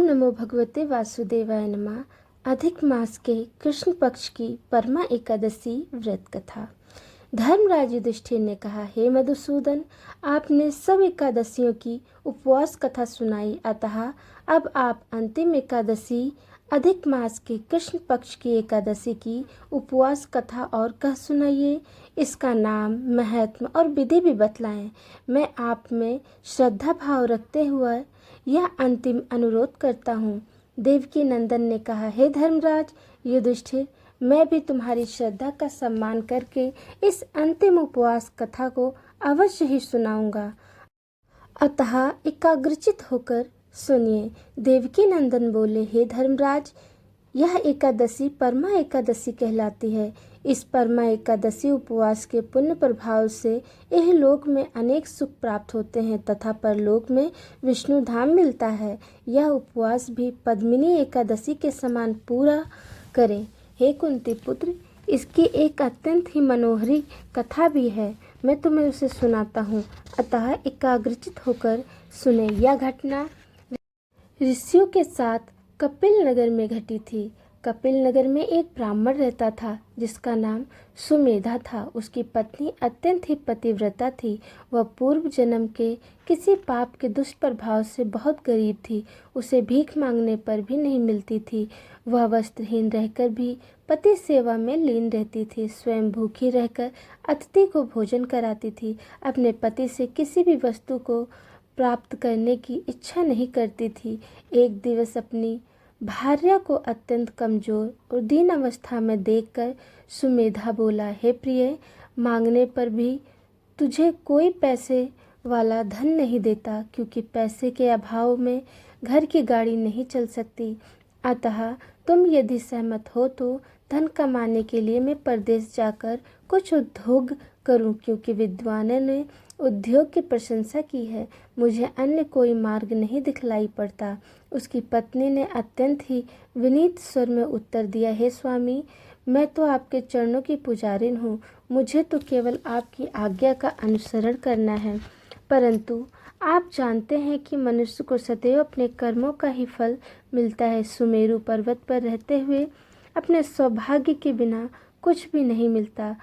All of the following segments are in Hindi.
नमो भगवते वासुदेवाय नमः। अधिक मास के कृष्ण पक्ष की परमा एकादशी व्रत कथा। धर्मराज युधिष्ठिर ने कहा, हे मधुसूदन, आपने सब एकादशियों की उपवास कथा सुनाई, अतः अब आप अंतिम एकादशी अधिक मास के कृष्ण पक्ष की एकादशी की उपवास कथा और कह सुनाइए। इसका नाम, महत्व और विधि भी बतलाएं। मैं आप में श्रद्धा भाव रखते हुए यह अंतिम अनुरोध करता हूँ। देवकी नंदन ने कहा, हे धर्मराज युधिष्ठिर, मैं भी तुम्हारी श्रद्धा का सम्मान करके इस अंतिम उपवास कथा को अवश्य ही सुनाऊंगा, अतः एकाग्रचित होकर सुनिए। देवकी नंदन बोले, हे धर्मराज, यह एकादशी परमा एकादशी कहलाती है। इस परमा एकादशी उपवास के पुण्य प्रभाव से यह लोक में अनेक सुख प्राप्त होते हैं तथा परलोक में विष्णु धाम मिलता है। यह उपवास भी पद्मिनी एकादशी के समान पूरा करें। हे कुंती पुत्र, इसकी एक अत्यंत ही मनोहरी कथा भी है, मैं तुम्हें उसे सुनाता हूँ, अतः एकाग्रचित होकर सुने। यह घटना ऋषियों के साथ कपिल नगर में घटी थी। कपिल नगर में एक ब्राह्मण रहता था जिसका नाम सुमेधा था। उसकी पत्नी अत्यंत ही पतिव्रता थी। वह पूर्व जन्म के किसी पाप के दुष्प्रभाव से बहुत गरीब थी। उसे भीख मांगने पर भी नहीं मिलती थी। वह वस्त्रहीन रहकर भी पति सेवा में लीन रहती थी। स्वयं भूखी रहकर अतिथि को भोजन कराती थी। अपने पति से किसी भी वस्तु को प्राप्त करने की इच्छा नहीं करती थी। एक दिवस अपनी भार्या को अत्यंत कमजोर और दीन अवस्था में देखकर सुमेधा बोला, हे प्रिय, मांगने पर भी तुझे कोई पैसे वाला धन नहीं देता, क्योंकि पैसे के अभाव में घर की गाड़ी नहीं चल सकती। अतः तुम यदि सहमत हो तो धन कमाने के लिए मैं परदेश जाकर कुछ उद्योग करूं, क्योंकि विद्वानों ने उद्योग की प्रशंसा की है। मुझे अन्य कोई मार्ग नहीं दिखलाई पड़ता। उसकी पत्नी ने अत्यंत ही विनीत स्वर में उत्तर दिया, हे स्वामी, मैं तो आपके चरणों की पुजारिन हूँ। मुझे तो केवल आपकी आज्ञा का अनुसरण करना है। परंतु आप जानते हैं कि मनुष्य को सदैव अपने कर्मों का ही फल मिलता है। सुमेरु पर्वत पर रहते हुए अपने सौभाग्य के बिना कुछ भी नहीं मिलता।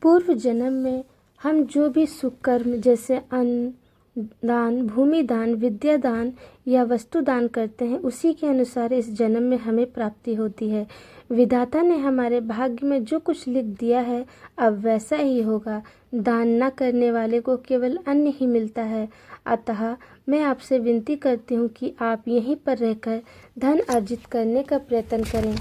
पूर्व जन्म में हम जो भी सुख कर्म जैसे अन्न दान, भूमि दान, विद्या दान या वस्तु दान करते हैं, उसी के अनुसार इस जन्म में हमें प्राप्ति होती है। विधाता ने हमारे भाग्य में जो कुछ लिख दिया है अब वैसा ही होगा। दान न करने वाले को केवल अन्न ही मिलता है। अतः मैं आपसे विनती करती हूँ कि आप यहीं पर रहकर धन अर्जित करने का प्रयत्न करें,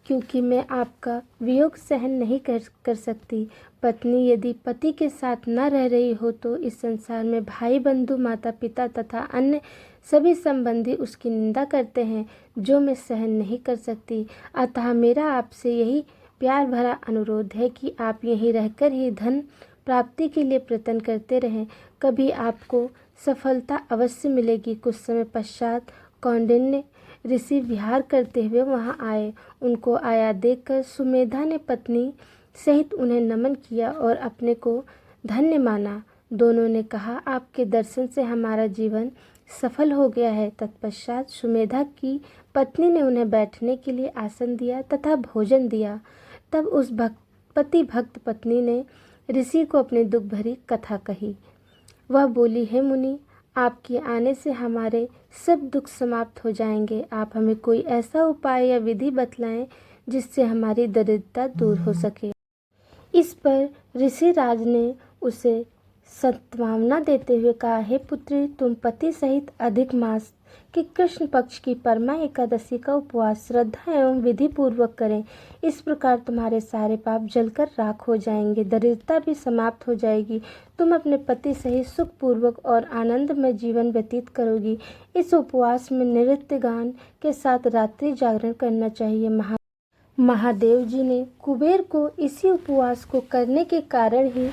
क्योंकि मैं आपका वियोग सहन नहीं कर सकती। पत्नी यदि पति के साथ न रह रही हो तो इस संसार में भाई बंधु, माता पिता तथा अन्य सभी संबंधी उसकी निंदा करते हैं, जो मैं सहन नहीं कर सकती। अतः मेरा आपसे यही प्यार भरा अनुरोध है कि आप यहीं रहकर ही धन प्राप्ति के लिए प्रयत्न करते रहें। कभी आपको सफलता अवश्य मिलेगी। कुछ समय पश्चात कौंडिन्य ऋषि विहार करते हुए वहां आए। उनको आया देखकर सुमेधा ने पत्नी सहित उन्हें नमन किया और अपने को धन्य माना। दोनों ने कहा, आपके दर्शन से हमारा जीवन सफल हो गया है। तत्पश्चात सुमेधा की पत्नी ने उन्हें बैठने के लिए आसन दिया तथा भोजन दिया। तब उस पति भक्त पत्नी ने ऋषि को अपनी दुख भरी कथा कही। वह बोली, हे मुनि, आपके आने से हमारे सब दुख समाप्त हो जाएंगे। आप हमें कोई ऐसा उपाय या विधि बतलाएं जिससे हमारी दरिद्रता दूर हो सके। इस पर ऋषिराज ने उसे सत्वावना देते हुए कहा, हे पुत्री, तुम पति सहित अधिक मास कि कृष्ण पक्ष की परमा एकादशी का उपवास श्रद्धा एवं विधि पूर्वक करें। इस प्रकार तुम्हारे सारे पाप जलकर राख हो जाएंगे, दरिद्रता भी समाप्त हो जाएगी। तुम अपने पति सहित सुख पूर्वक और आनंद में जीवन व्यतीत करोगी। इस उपवास में नृत्य गान के साथ रात्रि जागरण करना चाहिए। महादेव जी ने कुबेर को इसी उपवास को करने के कारण ही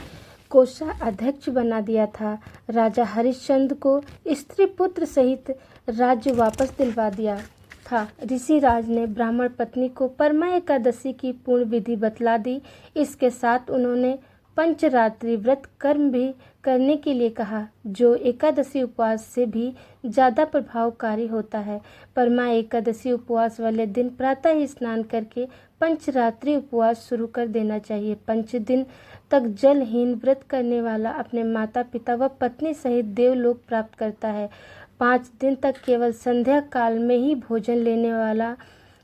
कोषाध्यक्ष बना दिया था। राजा हरिश्चंद्र को स्त्री पुत्र सहित राज्य वापस दिलवा दिया था। ऋषिराज ने ब्राह्मण पत्नी को परमा एकादशी की पूर्ण विधि बतला दी। इसके साथ उन्होंने पंचरात्रि व्रत कर्म भी करने के लिए कहा, जो एकादशी उपवास से भी ज़्यादा प्रभावकारी होता है। परमा एकादशी उपवास वाले दिन प्रातः ही स्नान करके पंचरात्रि उपवास शुरू कर देना चाहिए। 5 दिन तक जलहीन व्रत करने वाला अपने माता पिता व पत्नी सहित देवलोक प्राप्त करता है। 5 दिन तक केवल संध्या काल में ही भोजन लेने वाला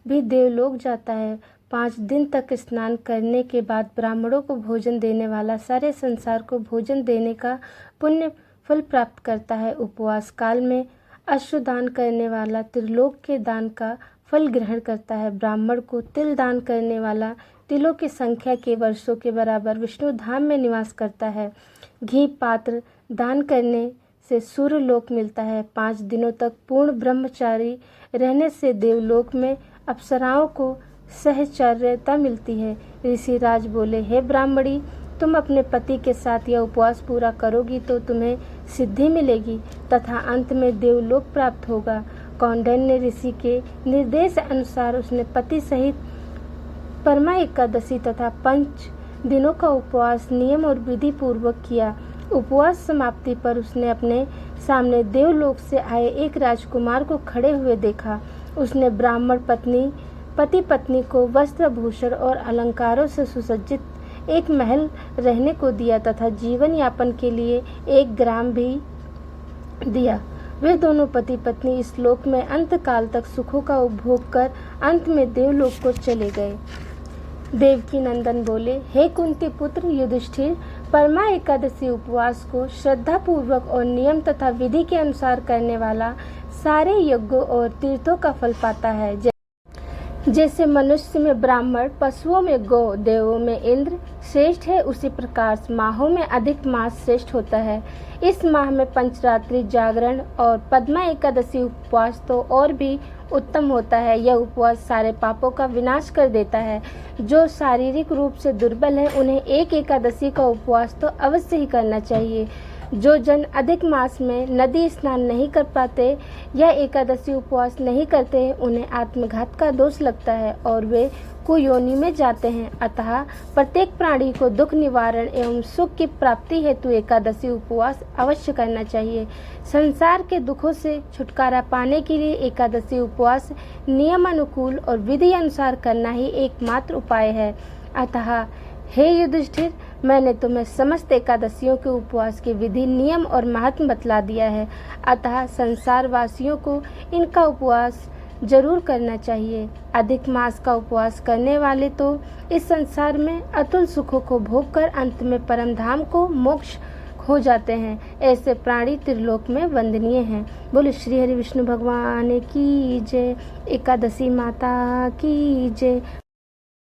भी देवलोक जाता है। 5 दिन तक स्नान करने के बाद ब्राह्मणों को भोजन देने वाला सारे संसार को भोजन देने का पुण्य फल प्राप्त करता है। उपवास काल में अश्वदान करने वाला त्रिलोक के दान का फल ग्रहण करता है। ब्राह्मण को तिल दान करने वाला तिलों की संख्या के वर्षों के बराबर विष्णु धाम में निवास करता है। घी पात्र दान करने से सूर्य लोक मिलता है। 5 दिनों तक पूर्ण ब्रह्मचारी रहने से देवलोक में अप्सराओं को सहचर्यता मिलती है। ऋषि राज बोले, हे ब्राह्मणी, तुम अपने पति के साथ यह उपवास पूरा करोगी तो तुम्हें सिद्धि मिलेगी तथा अंत में देवलोक प्राप्त होगा। कौंडिन्य ऋषि के निर्देश अनुसार उसने पति सहित परमा एकादशी तथा 5 दिनों का उपवास नियम और विधि पूर्वक किया। उपवास समाप्ति पर उसने अपने सामने देवलोक से आए एक राजकुमार को खड़े हुए देखा। उसने ब्राह्मण पति पत्नी को वस्त्र भूषण और अलंकारों से सुसज्जित एक महल रहने को दिया तथा जीवन यापन के लिए एक ग्राम भी दिया। वे दोनों पति पत्नी इस लोक में अंत काल तक सुखों का उपभोग कर अंत में देवलोक को चले गए। देवकी नंदन बोले, हे कुंती पुत्र युधिष्ठिर, परमा एकादशी उपवास को श्रद्धा पूर्वक और नियम तथा विधि के अनुसार करने वाला सारे यज्ञों और तीर्थों का फल पाता है। जैसे मनुष्य में ब्राह्मण, पशुओं में गौ, देवों में इंद्र श्रेष्ठ है, उसी प्रकार माहों में अधिक मास श्रेष्ठ होता है। इस माह में पंचरात्रि जागरण और पद्मा एकादशी उपवास तो और भी उत्तम होता है। यह उपवास सारे पापों का विनाश कर देता है। जो शारीरिक रूप से दुर्बल है उन्हें एक एकादशी का उपवास तो अवश्य ही करना चाहिए। जो जन अधिक मास में नदी स्नान नहीं कर पाते या एकादशी उपवास नहीं करते, उन्हें आत्मघात का दोष लगता है और वे कुयोनि में जाते हैं। अतः प्रत्येक प्राणी को दुख निवारण एवं सुख की प्राप्ति हेतु एकादशी उपवास अवश्य करना चाहिए। संसार के दुखों से छुटकारा पाने के लिए एकादशी उपवास नियम अनुकूल और विधि अनुसार करना ही एकमात्र उपाय है। अतः हे युधिष्ठिर, मैंने तुम्हें समस्त एकादशियों के उपवास की विधि, नियम और महत्व बतला दिया है। अतः संसार वासियों को इनका उपवास जरूर करना चाहिए। अधिक मास का उपवास करने वाले तो इस संसार में अतुल सुखों को भोग कर अंत में परम धाम को मोक्ष हो जाते हैं। ऐसे प्राणी त्रिलोक में वंदनीय हैं। बोले श्री हरि विष्णु भगवान की जय। एकादशी माता की जय।